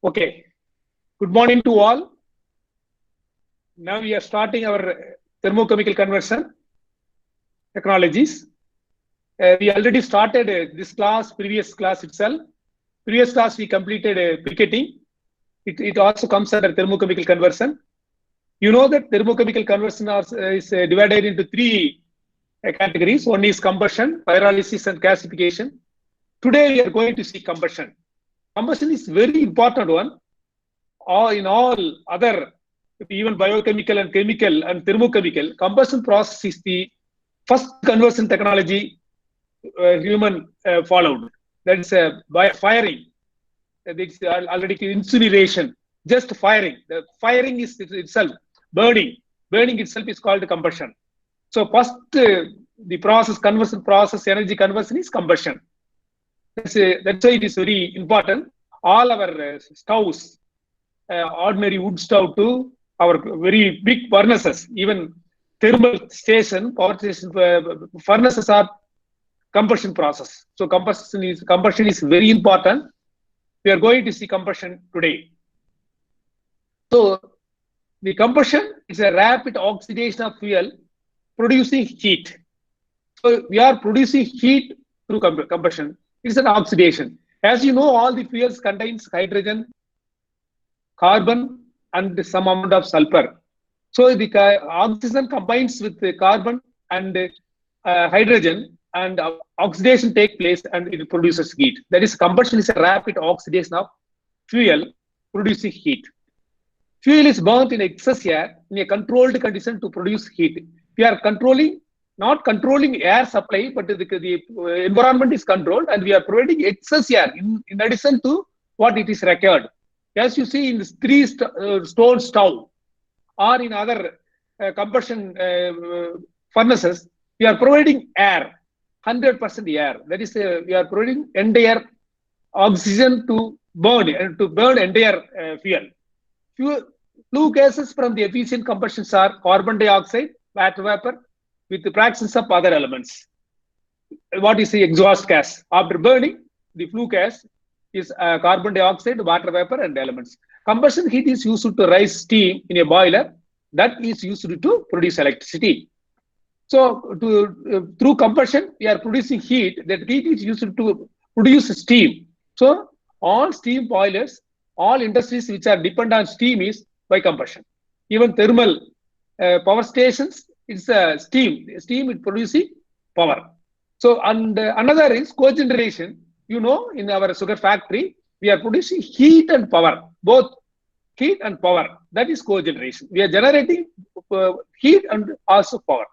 Okay. Good morning to all. Now we are starting our thermochemical conversion technologies. We already started this class, previous class itself. Previous class we completed briquetting. It also comes under thermochemical conversion. You know that thermochemical conversion is divided into three categories. One is combustion, pyrolysis, and gasification. Today we are going to see combustion. Combustion is very important one. In all other, even biochemical and chemical and thermochemical, combustion process is the first conversion technology human followed. That is by firing. It's already incineration, just firing. The firing is itself burning. Burning itself is called combustion. So first, the process, conversion process, energy conversion is combustion. That's why it is very important. All our stoves, ordinary wood stove to our very big furnaces, even thermal station, power station furnaces are combustion process. So combustion is very important. We are going to see combustion today. So the combustion is a rapid oxidation of fuel producing heat. So we are producing heat through combustion. It's an oxidation. As you know, all the fuels contains hydrogen, carbon, and some amount of sulfur. So the oxygen combines with the carbon and hydrogen, and oxidation takes place and it produces heat. That is, combustion is a rapid oxidation of fuel producing heat. Fuel is burnt in excess air in a controlled condition to produce heat. We are not controlling air supply, but the environment is controlled, and we are providing excess air in addition to what it is required. As you see in this stone stove or in other combustion furnaces, we are providing air, 100% air. That is, we are providing entire oxygen to burn entire fuel. Flue gases from the efficient combustions are carbon dioxide, water vapor, with the fractions of other elements. What is the exhaust gas? After burning, the flue gas is carbon dioxide, water vapor, and elements. Combustion heat is used to raise steam in a boiler that is used to produce electricity. So through combustion, we are producing heat. That heat is used to produce steam. So all steam boilers, all industries which are dependent on steam is by combustion. Even thermal power stations, it's steam. Steam is producing power. So and another is cogeneration. You know, in our sugar factory, we are producing heat and power, both heat and power. That is cogeneration. We are generating heat and also power.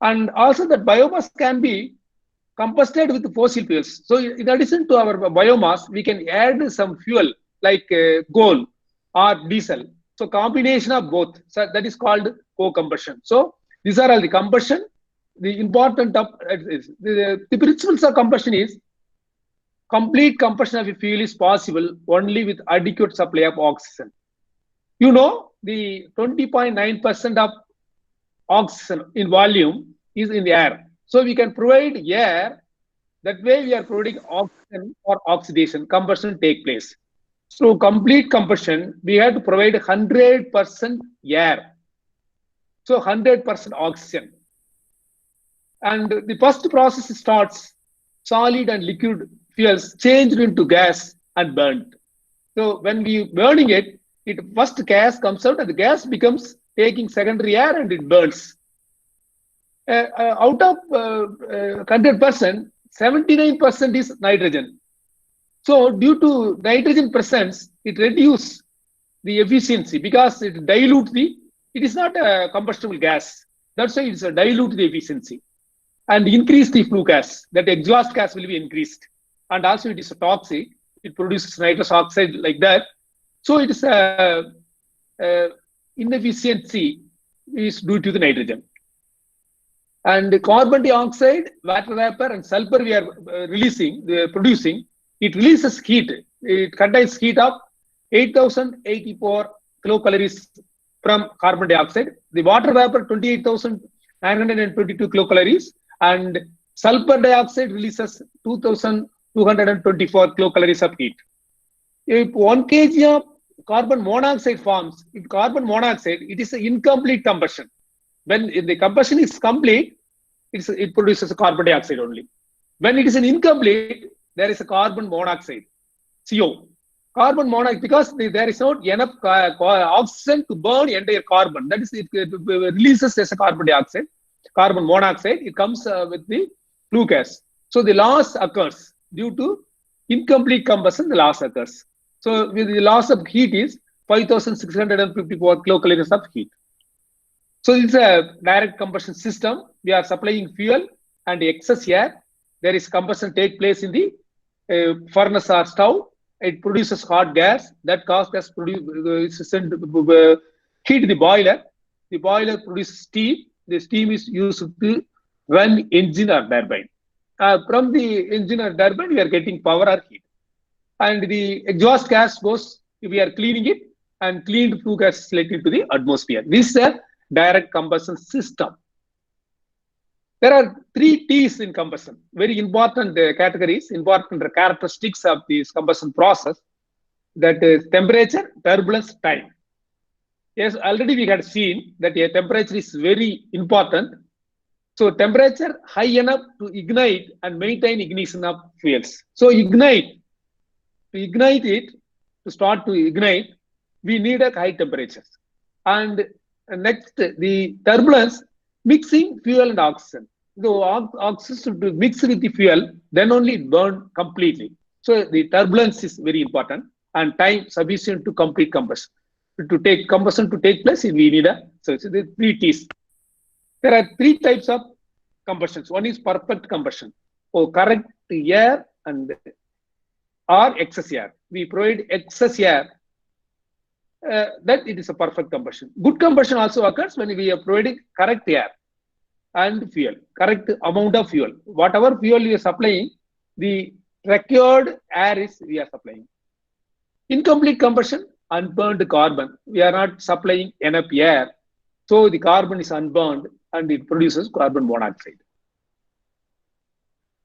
And also that biomass can be combusted with fossil fuels. So in addition to our biomass, we can add some fuel like coal or diesel. So combination of both. So that is called co-combustion. So these are all the combustion. The important of the principles of combustion is complete combustion of a fuel is possible only with adequate supply of oxygen. You know, the 20.9% of oxygen in volume is in the air. So we can provide air. That way we are providing oxygen or oxidation. Combustion take place. So complete combustion, we have to provide 100% air. So 100% oxygen. And the first process starts solid and liquid fuels changed into gas and burnt. So when we burning it, first gas comes out and the gas becomes taking secondary air and it burns. Out of 100%, 79% is nitrogen. So due to nitrogen presence, it reduces the efficiency because it dilutes it is not a combustible gas. That's why it's a dilute the efficiency and increase the flue gas. That exhaust gas will be increased. And also it is toxic. It produces nitrous oxide like that. So it is inefficiency is due to the nitrogen. And the carbon dioxide, water vapor, and sulfur we are producing. It releases heat. It contains heat of 8,084 kilocalories from carbon dioxide. The water vapor 28,922 kilocalories, and sulfur dioxide releases 2,224 kilocalories of heat. If 1 kg of carbon monoxide forms, in carbon monoxide, it is an incomplete combustion. When the combustion is complete, it produces carbon dioxide only. When it is an incomplete, there is a carbon monoxide, CO. Carbon monoxide, because there is not enough oxygen to burn entire carbon. That is, it releases as a carbon dioxide, carbon monoxide. It comes with the flue gas. So the loss occurs due to incomplete combustion. The loss occurs. So with the loss of heat is 5,654 kilocalories of heat. So it's a direct combustion system. We are supplying fuel and excess air. There is combustion take place in the furnace or stove. It produces hot gas. That hot gas heat the boiler. The boiler produces steam. The steam is used to run engine or turbine. From the engine or turbine, we are getting power or heat. And the exhaust gas goes, we are cleaning it, and cleaned flue gas is let into the atmosphere. This is a direct combustion system. There are 3 T's in combustion, very important categories, important characteristics of this combustion process. That is temperature, turbulence, time. Yes, already we had seen that a temperature is very important. So temperature high enough to ignite and maintain ignition of fuels. So to ignite it, to start to ignite, we need a high temperatures. And next, the turbulence, mixing fuel and oxygen. So oxygen to mix with the fuel, then only it burn completely. So the turbulence is very important, and time sufficient to complete combustion. To take combustion to take place, we need so it's the 3 T's. There are 3 types of combustions. One is perfect combustion, or correct air and or excess air. We provide excess air, that it is a perfect combustion. Good combustion also occurs when we are providing correct air and fuel, correct amount of fuel. Whatever fuel we are supplying, the required air is we are supplying. Incomplete combustion, unburned carbon. We are not supplying enough air, so the carbon is unburned and it produces carbon monoxide.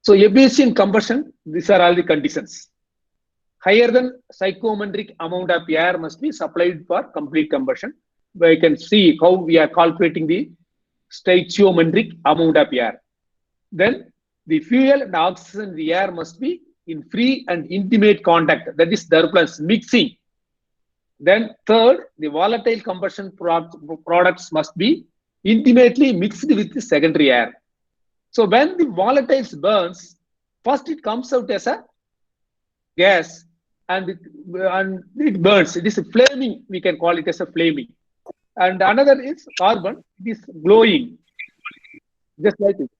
So efficient combustion, these are all the conditions. Higher than psychometric amount of air must be supplied for complete combustion. We can see how we are calculating the stoichiometric amount of air. Then the fuel and oxygen in the air must be in free and intimate contact. That is turbulence, mixing. Then third, the volatile combustion products must be intimately mixed with the secondary air. So when the volatiles burns, first it comes out as a gas, and it burns. It is a flaming, we can call it as a flaming. And another is carbon, it is glowing, just like it.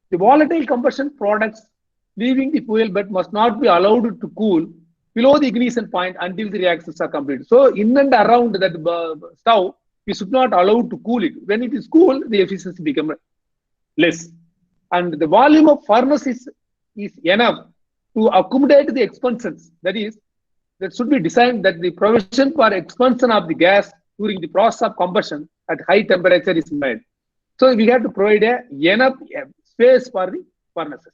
The volatile combustion products leaving the fuel bed must not be allowed to cool below the ignition point until the reactions are completed. So in and around that stove, we should not allow to cool it. When it is cool, the efficiency becomes less. And the volume of furnace is enough to accommodate the expansions. That is, that should be designed that the provision for expansion of the gas during the process of combustion at high temperature is made. So we have to provide enough space for the furnaces.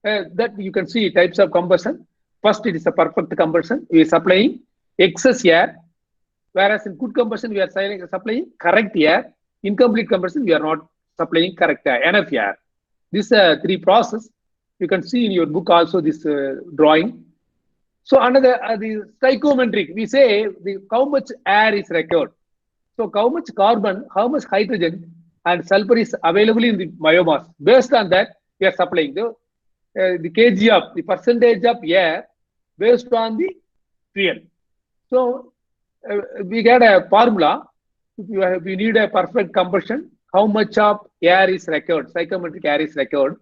That you can see types of combustion. First, it is a perfect combustion. We are supplying excess air, whereas in good combustion, we are supplying correct air. Incomplete combustion, we are not supplying correct air, enough air. These 3 process. You can see in your book also this drawing. So another the psychometric, we say how much air is required. So how much carbon, how much hydrogen and sulfur is available in the biomass. Based on that, we are supplying the kg of the percentage of air based on the fuel. So we get a formula. If we need a perfect combustion, how much of air is required, psychometric air is required.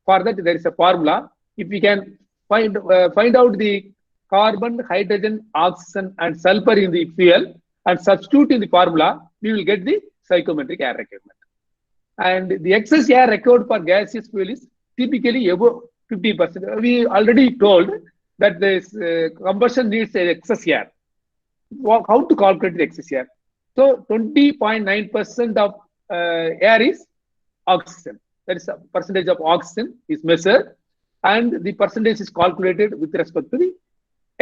For that, there is a formula. If we can find out the carbon, hydrogen, oxygen, and sulfur in the fuel and substitute in the formula, we will get the psychometric air requirement. And the excess air required for gaseous fuel is typically above 50%. We already told that this combustion needs excess air. How to calculate the excess air? So 20.9% of air is oxygen. That is a percentage of oxygen is measured, and the percentage is calculated with respect to the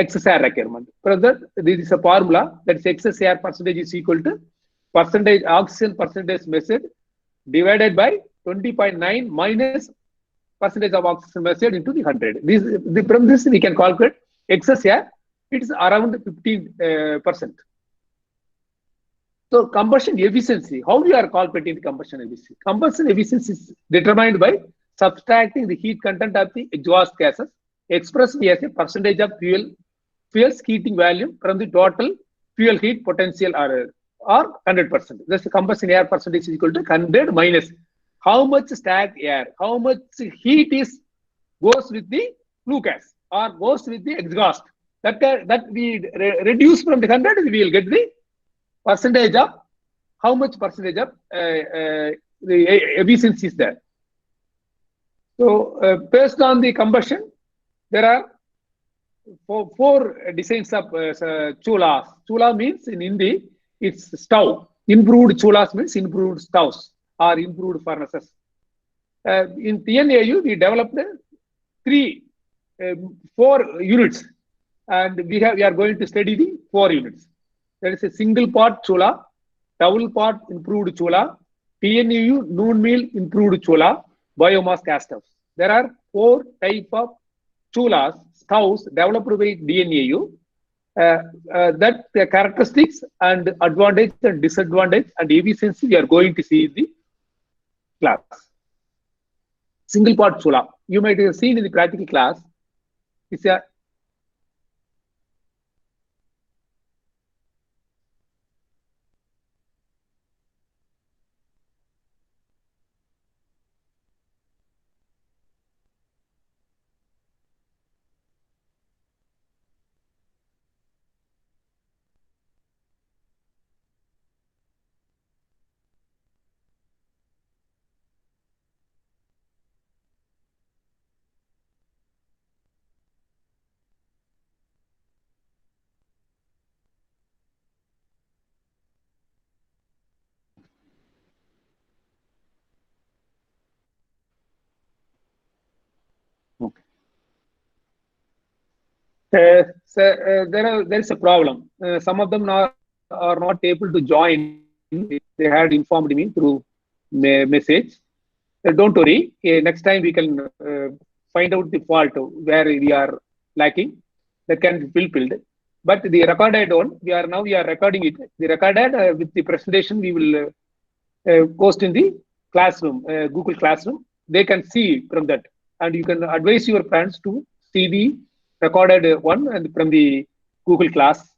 excess air requirement. Further, this is a formula that is excess air percentage is equal to percentage oxygen percentage measured divided by 20.9 minus percentage of oxygen measured into the 100. From this we can calculate excess air. It is around 15%. So combustion efficiency, how we are calculating the combustion efficiency? Combustion efficiency is determined by subtracting the heat content of the exhaust gases expressed as a percentage of fuel's heating volume from the total fuel heat potential or 100%. Thus the combustion air percentage is equal to 100 minus how much stacked air, how much heat goes with the flue gas or goes with the exhaust. That we reduce from the 100, we will get the percentage of how much percentage of the efficiency is there. So based on the combustion, there are four designs of chulas. Chula means in Hindi, it's stove. Improved chulas means improved stoves or improved furnaces. In TNAU, we developed four units, and we are going to study the 4 units. There is a single pot chula, double pot improved chula, TNAU noon meal improved chula, biomass gas stoves. There are 4 types of chulas, stoves developed by DNAU. That the characteristics and advantage and disadvantage and efficiency we are going to see in the class. Single pot chula, you might have seen in the practical class. It's a there is a problem. Some of them are not able to join. They had informed me through message. Don't worry. Next time we can find out the fault where we are lacking. That can be fulfilled. But the recorded one, we are recording it. The recorded with the presentation we will post in the classroom, Google Classroom. They can see from that, and you can advise your friends to see the recorded one and from the Google class.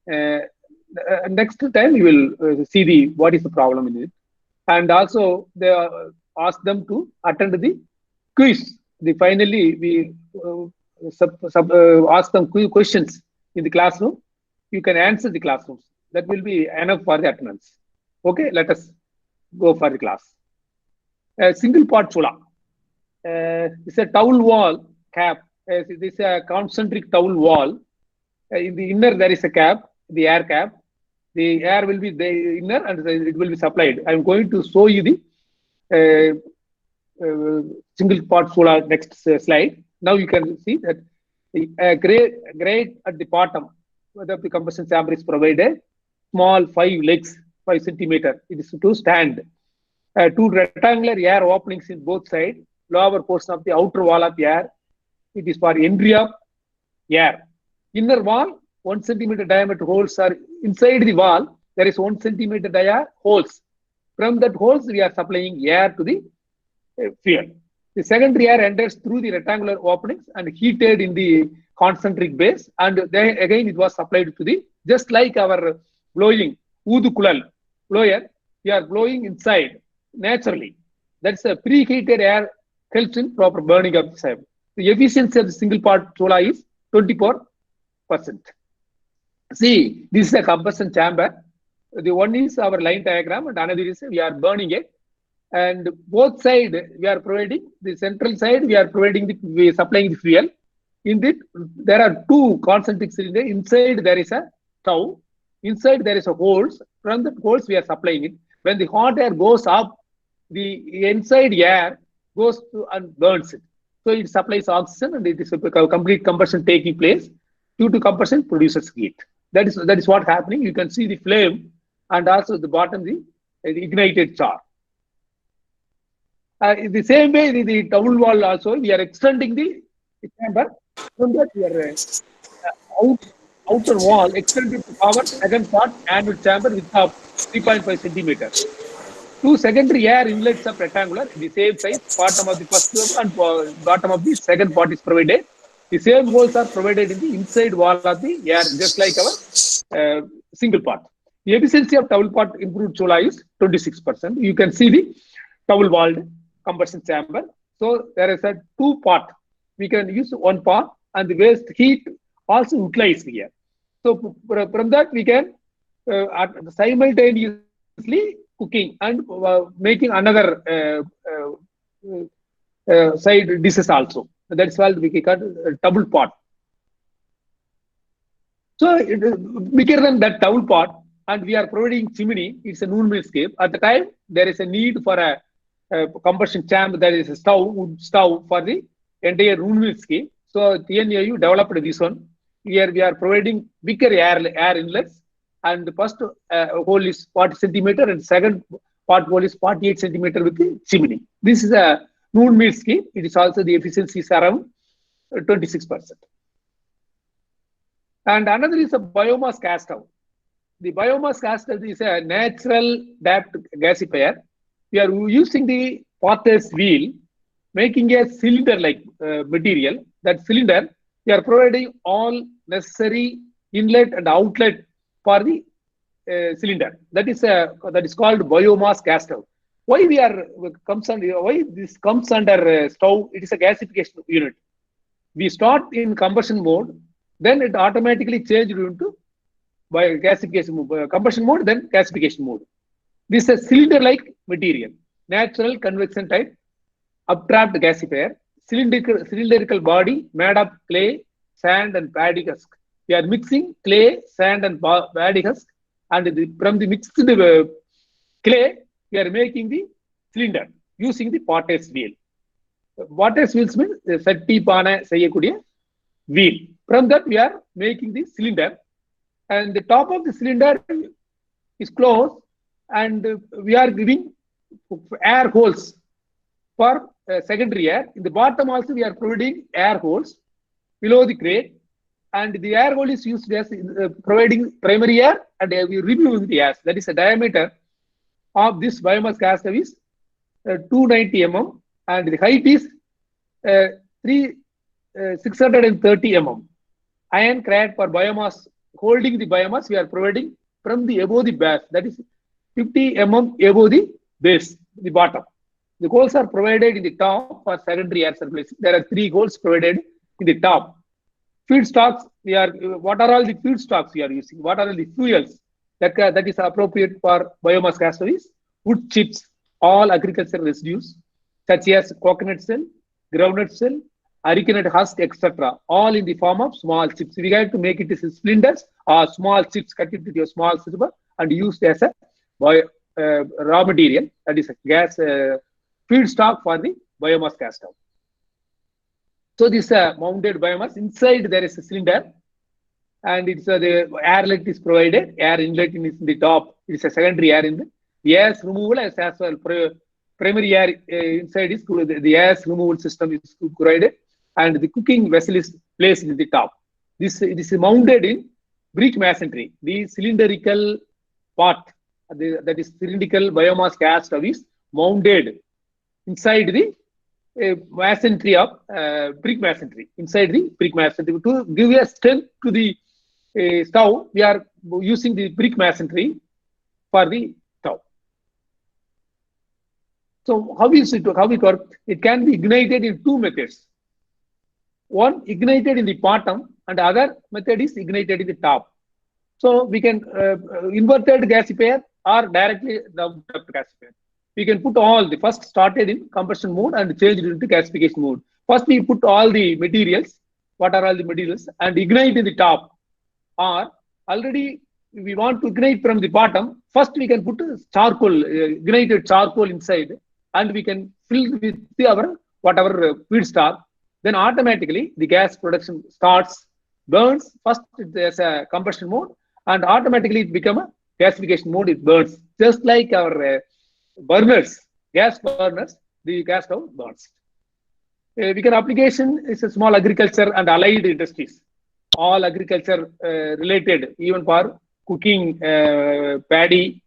Next time you will see what is the problem in it, and also they ask them to attend the quiz. Finally we ask them questions in the classroom. You can answer the classrooms. That will be enough for the attendance. Okay, let us go for the class. Single pot chula. It's a towel wall cap. This is a concentric towel wall. In the inner there is a cap, the air cap. The air will be the inner and it will be supplied. I am going to show you the single pot chula next slide. Now you can see that the grate at the bottom where the combustion chamber is provided. Small 5 legs, 5 centimeter. It is to stand. 2 rectangular air openings in both sides. Lower portion of the outer wall of the air. It is for entry of air. Inner wall, 1 centimeter diameter holes are inside the wall. There is 1 centimeter diameter holes. From that holes, we are supplying air to the fuel. The secondary air enters through the rectangular openings and heated in the concentric base. And then again, it was supplied to the, just like our blowing, Udu Kulal blower, we are blowing inside naturally. That's a preheated air helps in proper burning of the same. The efficiency of the single pot chula is 24%. See, this is a combustion chamber. The one is our line diagram, and another is we are burning it. And both sides we are providing. The central side we are providing we are supplying the fuel. In it, there are 2 concentric cylinders. Inside there is a stove. Inside there is a holes. From the holes we are supplying it. When the hot air goes up, the inside air goes to and burns it. So it supplies oxygen and it is a complete combustion taking place. due to compression produces heat. That is what happening. You can see the flame and also the bottom the ignited char. In the same way, the towel wall also, we are extending the chamber. From that, we are outer wall extended to our second part annual chamber with up 3.5 centimeter. Two secondary air inlets are rectangular, the same size, bottom of the first and bottom of the second part is provided. The same holes are provided in the inside wall of the air, just like our single part. The efficiency of towel part improved Chola is 26%. You can see the towel walled combustion chamber. So there is a two part. We can use one part and the waste heat also utilized here. So from that we can simultaneously cooking and making another side dishes also. That's why we call double pot. So bigger than that double pot, and we are providing chimney. It's a noon mill scale. At the time, there is a need for a combustion chamber, that is a wood stove for the entire noon mill scale. So TNAU developed this one. Here we are providing bigger air inlets, and the first hole is 40 centimeter and second part hole is 48 centimeter with the chimney. This is a noon mill scheme. It is also the efficiency is around 26%. And another is a biomass gas stove. The biomass gas stove is a natural damped gasifier. We are using the potter's wheel, making a cylinder-like material. That cylinder, we are providing all necessary inlet and outlet for the cylinder. That is called biomass gas stove. Why this comes under stove? It is a gasification unit. We start in combustion mode, then it automatically changes into combustion mode, then gasification mode. This is a cylinder-like material, natural convection type, updraft gasifier, cylindrical body made of clay, sand, and paddy husk. We are mixing clay, sand, and paddy husk, and from the mixed clay, we are making the cylinder using the potter's wheel. Potter's wheels means setti pana seyyakuriya wheel. From that, we are making the cylinder, and the top of the cylinder is closed, and we are giving air holes for secondary air. In the bottom also, we are providing air holes below the crate, and the air hole is used as providing primary air, and we are removing the gas. That is the diameter of this biomass gas stove is 290 mm, and the height is 630 mm. Iron crate for biomass, holding the biomass, we are providing from the above the base, that is 50 mm above the base, the bottom. The holes are provided in the top for secondary air circulation. There are 3 holes provided in the top. Feedstocks, what are all the feedstocks we are using? What are all the fuels that is appropriate for biomass gas stoves? Wood chips, all agricultural residues, such as coconut shell, groundnut shell, arecanut husk, etc. All in the form of small chips. We have to make it as splinters or small chips, cut it into a small silver and used as a raw material, that is a gas feedstock for the biomass gas stove. So this mounted biomass, inside there is a cylinder, and it's the airlet is provided. Air inlet is in the top. It's a secondary air inlet. The gas removal as well. Primary air inside is the gas removal system is provided, and the cooking vessel is placed in the top. This is mounted in brick masonry. The cylindrical part, that is cylindrical biomass gas stove, is mounted inside the masonry of brick masonry. Inside the brick masonry, to give a strength to the stove, we are using the brick masonry for the stove. So how it works? It can be ignited in 2 methods. One ignited in the bottom, and the other method is ignited in the top. So we can inverted gasifier or directly the gasifier. We can put all the first started in combustion mode and changed into gasification mode. First we put all the materials, what are all the materials, and ignite in the top. Or already we want to ignite from the bottom, first we can put charcoal, ignited charcoal inside, and we can fill with our whatever feedstock. Then automatically the gas production starts burns. First, there's a combustion mode, and automatically it become a gasification mode. It burns just like our burners, gas burners. The gas stove burns. We can application is a small agriculture and allied industries. All agriculture related, even for cooking paddy,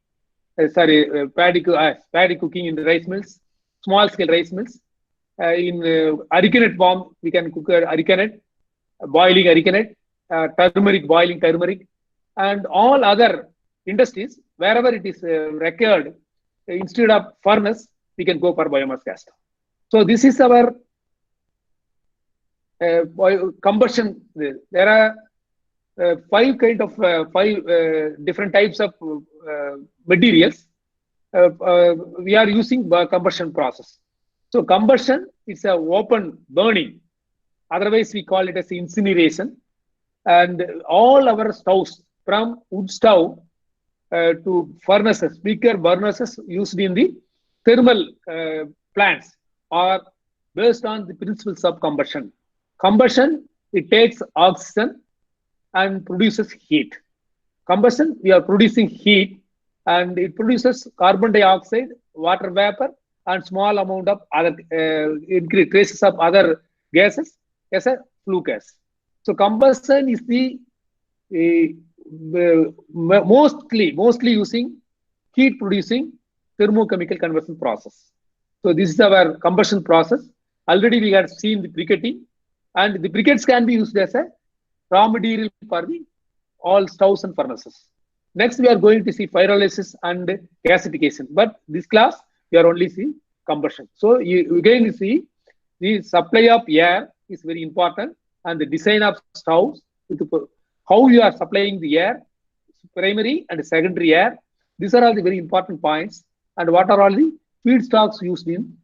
paddy cooking in the rice mills, small scale rice mills. In arecanut form, we can cook arecanut, boiling arecanut, turmeric, boiling turmeric, and all other industries, wherever it is required, instead of furnace, we can go for biomass gas stove. So this is our combustion. There are five different types of materials we are using combustion process. So combustion is a open burning. Otherwise, we call it as incineration. And all our stoves, from wood stove to furnaces, bigger furnaces used in the thermal plants, are based on the principles of combustion. Combustion, it takes oxygen and produces heat. Combustion, we are producing heat, and it produces carbon dioxide, water vapor, and small amount of other traces of other gases as a flue gas. So combustion is the mostly using heat producing thermochemical conversion process. So this is our combustion process. Already we have seen the briquetting, and the briquettes can be used as a raw material for the all stoves and furnaces. Next, we are going to see pyrolysis and gasification. But this class, we are only seeing combustion. So you again see the supply of air is very important, and the design of stoves, how you are supplying the air, primary and secondary air. These are all the very important points. And what are all the feedstocks used in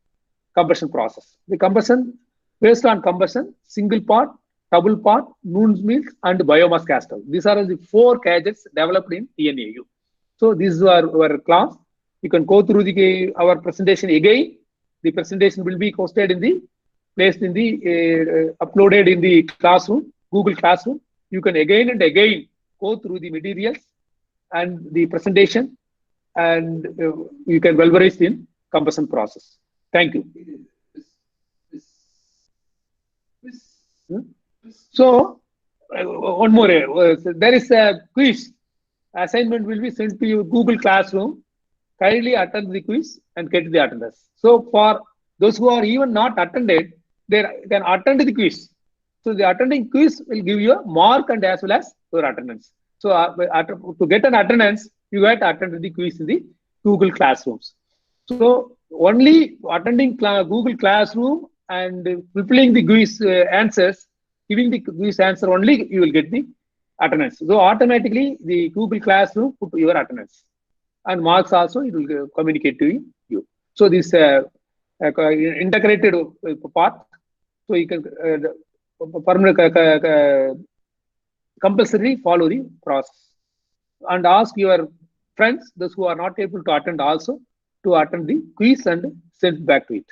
combustion process? The combustion, based on combustion, single part, double part, Nunes mills, and biomass gas stove. These are the four gadgets developed in TNAU. So this is our class. You can go through our presentation again. The presentation will be hosted in the placed in the uploaded in the classroom, Google Classroom. You can again and again go through the materials and the presentation, and you can well versed in combustion process. Thank you. So one more. There is a quiz. Assignment will be sent to you Google Classroom. Kindly attend the quiz and get the attendance. So for those who are even not attended, they can attend the quiz. So the attending quiz will give you a mark and as well as your attendance. So to get an attendance, you have to attend the quiz in the Google Classrooms. So only attending Google Classroom and fulfilling the quiz answers, giving the quiz answer only, you will get the attendance. So automatically the Google Classroom put your attendance, and marks also it will communicate to you. So this integrated part, so you can compulsory follow the process, and ask your friends, those who are not able to attend also, to attend the quiz and send back to it.